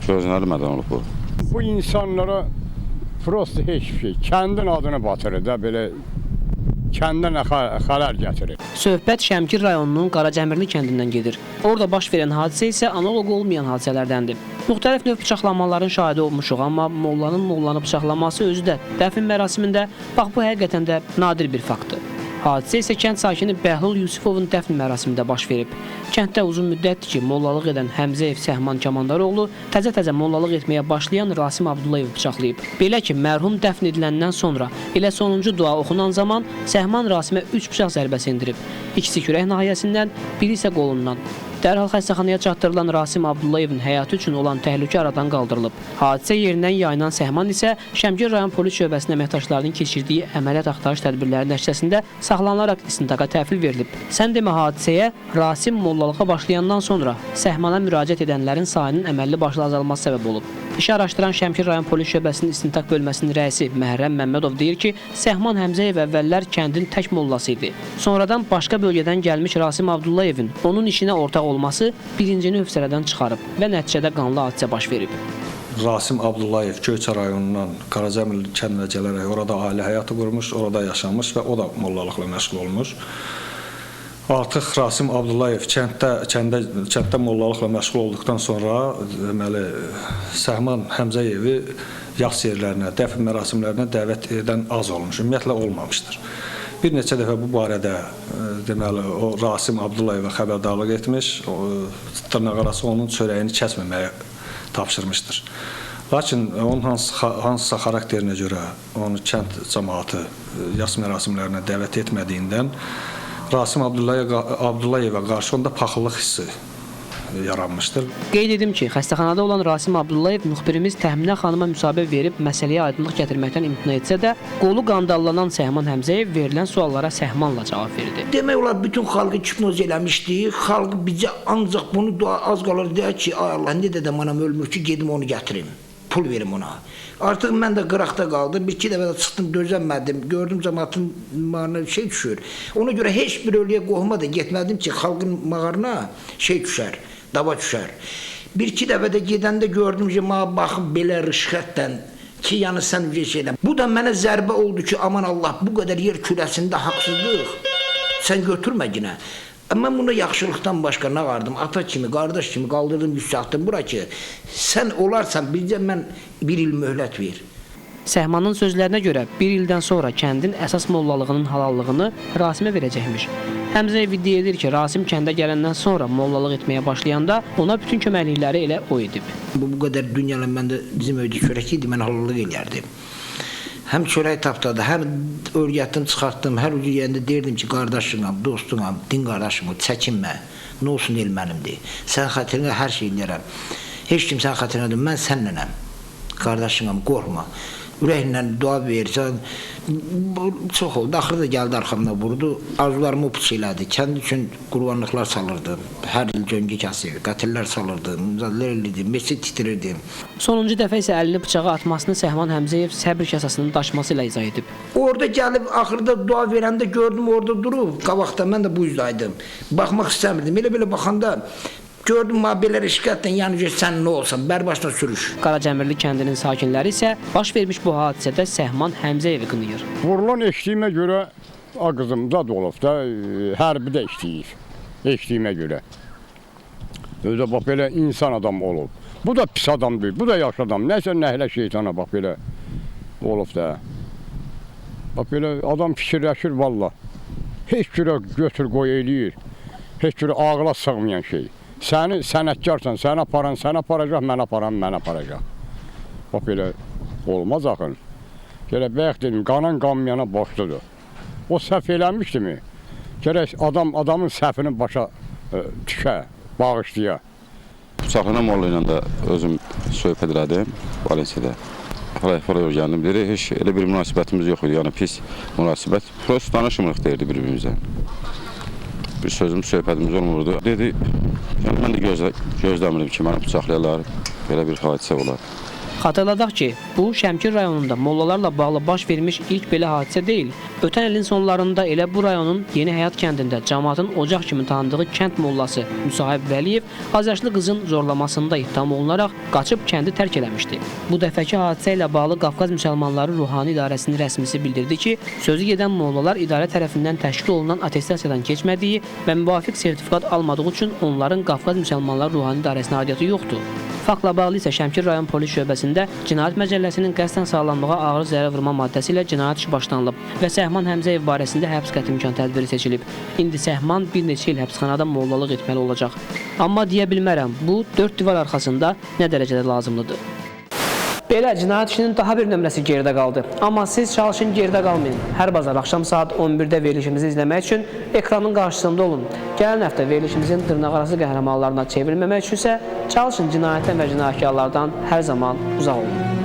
Gözlənilmədən olub bu. Bu insanlara prosta heç bir şey, kəndin adını batırır da, belə kəndə nə xələr gətirir. Söhbət Şəmkir rayonunun Qaracəmirli kəndindən gedir. Orada baş verən hadisə isə analoq olmayan hadisələrdəndir. Müxtəlif növ bıçaqlanmaların şahidi olmuşuq, amma mollanın bıçaqlanması özü də dəfn mərasimində bax bu həqiqətən də nadir bir faktdır. Hadisə isə kənd sakini Bəhlul Yusifovun dəfn mərasimində baş verib. Kənddə uzun müddətdir ki, mollalıq edən Həmzəyev Səhman Kamandaroğlu təzə-təzə mollalıq etməyə başlayan Rasim Abdullayev bıçaqlayıb. Belə ki, mərhum dəfn ediləndən sonra elə sonuncu dua oxunan zaman Səhman Rasimə 3 bıçaq zərbəsi endirib. İkisi kürək nahiyəsindən, biri isə qolundan. Dərhal xəstəxanaya çatdırılan Rasim Abdullayevin həyatı üçün olan təhlükə aradan qaldırılıb. Hadisə yerindən yayılan Səhman isə Şəmkir rayon polis şöbəsinin əməkdaşlarının keçirdiyi əməliyyat axtarış tədbirləri nəticəsində saxlanılaraq istintaqa təhvil verilib. Sən demə hadisəyə Rasim mollalığa başlayandan sonra Səhmana müraciət edənlərin sayının əməlli başlı azalması səbəb olub. İşi araşdıran Şəmkir rayon polis şöbəsinin istintaq bölməsinin rəisi Məhrəm Məmmədov deyir ki, Səhman Həmzəyev əvvəllər kəndin tək mollası idi. Sonradan başqa bölgədən gəlmiş Rasim Abdullayevin onun işinə ortaq olması birincini hövsələdən çıxarıb və nəticədə qanlı hadisə baş verib. Rasim Abdullayev Göyçə rayonundan Qaracəmirli kəndinə gələrək orada ailə həyatı qurmuş, orada yaşamış və o da mollalıqla məşğul olmuş. Artıq Rasim Abdullayev kənddə mollalıqla məşğul olduqdan sonra deməli Səhman Həmzəyevi yas yerlərinə, dəfn mərasimlərinə dəvət edən az olmuş, ümumiyyətlə olmamışdır. Bir neçə dəfə bu barədə deməli o Rasim Abdullayevə xəbərdarlıq etmiş, dırnaqarası onun çörəyini kəsməməyə tapşırmışdır. Lakin onun hansısa xarakterinə görə onu kənd cəmaatı yas mərasimlərinə dəvət etmədiyindən Rasim Abdullayevə qarşı onda paxıllıq hissi yaranmışdır. Qeyd edim ki, xəstəxanada olan Rasim Abdullayev müxbirimiz Təminə xanıma müsahibə verib məsələyə aydınlıq gətirməkdən imtina etsə də, qolu qandallanan Səhman Həmzəyev verilən suallara səhmanla cavab verdi. Demək olar bütün xalqı hipnoz eləmişdi. Xalq bizə ancaq bunu az qalır deyək ki, ay Allah, nə dedəm anam ölmür ki, gedim onu gətirim, pul verim ona. Artıq mən də qıraqda qaldım, bir-iki dəfə də çıxdım, dözənmədim, gördüm cəmaatın mağarına şey düşür. Ona görə heç bir ölüyə qohuma da getmədim ki, xalqın mağarına şey düşər, dava düşər. Bir-iki dəfə də gedəndə gördüm ki, baxın belə rışxətlə ki, yəni sən şeylə. Bu da mənə zərbə oldu ki, aman Allah, bu qədər yer kürəsində haqsızlıq, sən götürmə yine. Mən buna yaxşılıqdan başqa nə vardım? Ata kimi, qardaş kimi qaldırdım, yüksəltdim bura ki, sən olarsan, bizcə mən bir il möhlət ver. Səhmanın sözlərinə görə bir ildən sonra kəndin əsas mollalığının halallığını Rasimə verəcəkmiş. Həmzəyev iddia edir ki, Rasim kəndə gələndən sonra mollalıq etməyə başlayanda ona bütün köməklikləri elə o edib. Bu qədər dünyalı məndə bizim öydə çörək idi, mən halallıq eləyərdim. Həm çörək tapdadı, həm örgətdim, çıxartdım, hər ucu yerində deyirdim ki, qardaşımam, dostumam, din qardaşımı, çəkinmə, nə olsun el mənimdir. Sən xatirinə hər şey eləyərəm. Heç kim sən xatirinə deyir, mən səninlənəm, qardaşımam, qorxma. Ürəklə dua verirsən, çox oldu, axırda gəldi arxamda vurdu, arzularımı puç elədi, kəndi üçün qurbanlıqlar salırdım, hər il göngü kəsir, qatillər salırdım, müzadilər eləyirdim, meçid titirirdim. Sonuncu dəfə isə əlini bıçağa atmasını Səhman Həmzəyev səbr kasasının daşması ilə izah edib. Orada gəlib, axırda dua verəndə gördüm, orada durub, qabaqda mən də bu üzdaydım, baxmaq istəmirdim, elə-belə baxanda gördüm, belə rişqətlə, yəni sən nə olsan, bərbaşına sürüş. Qaracəmirli kəndinin sakinləri isə baş vermiş bu hadisədə Səhman Həmzəyevi qınıyır. Vurulan eşdiyimə görə, qızımda da olub da, hərbidə işləyir, eşdiyimə görə. Özə bax, belə insan adam olub. Bu da pis adam deyil, bu da yaxşı adam. Nəsə nəhlə şeytana bax, belə olub da. Bax, belə adam fikirləşir, valla. Heç cürə götür qoy eləyir, heç cürə ağla sığmayan şey. Səni sənətkarsan, səni aparacaq, mən aparacaq. Bax, belə olmaz axın. Gərək bəyək dedim, qanan qanmayana başlıdır. O səhv eləmişdi mi? Gərək adamın səhvini başa tükə, bağışlıya. Bıçaqlanan molla ilə də özüm söhbət elədim Valensiyada. Falan öyrəndim, dedi, heç elə bir münasibətimiz yox idi, yəni pis münasibət. Prost danışmırıq deyirdi bir-birimizdən. Bir sözümüz, söhbətimiz olmurdu. Dedi, yəni mən də gözləmirdim ki, mənə bıçaqlayarlar, belə bir hadisə olar. Xatırladaq ki, bu Şəmkir rayonunda mollalarla bağlı baş vermiş ilk belə hadisə deyil. Ötən ilin sonlarında elə bu rayonun Yeni Həyat kəndində cəmaatın ocaq kimi tanıdığı kənd mollası Müsahib Vəliyev azyaşlı qızın zorlamasında ittiham olunaraq qaçıb kəndi tərk eləmişdi. Bu dəfəki hadisə ilə bağlı Qafqaz Müsəlmanları Ruhani İdarəsinin rəsmisi bildirdi ki, sözü gedən mollalar idarə tərəfindən təşkil olunan attestasiyadan keçmədiyi və müvafiq sertifikat almadığı üçün onların Qafqaz Müsəlmanları Ruhani İdarəsinə aidiyyəti yoxdur. Faktla bağlı isə Şəmkir rayon polis şöbəsində Cinayət Məcəlləsinin qəsdən sağlamlığa ağır zərər vurma maddəsi ilə cinayət işi başlanılıb və Səhman Həmzəyev barəsində həbs qəti imkan tədbiri seçilib. İndi Səhman bir neçə il həbsxanada mollalıq etməli olacaq. Amma deyə bilmərəm, bu 4 divar arxasında nə dərəcədə lazımlıdır. Belə cinayət işinin daha bir nömrəsi geridə qaldı. Amma siz çalışın geridə qalmayın. Hər bazar axşam saat 11-də verilişimizi izləmək üçün ekranın qarşısında olun. Gələn həftə verilişimizin dırnaqarası qəhrəmanlarına çevrilməmək üçünsə çalışın cinayətdən və cinayətkarlardan hər zaman uzaq olun.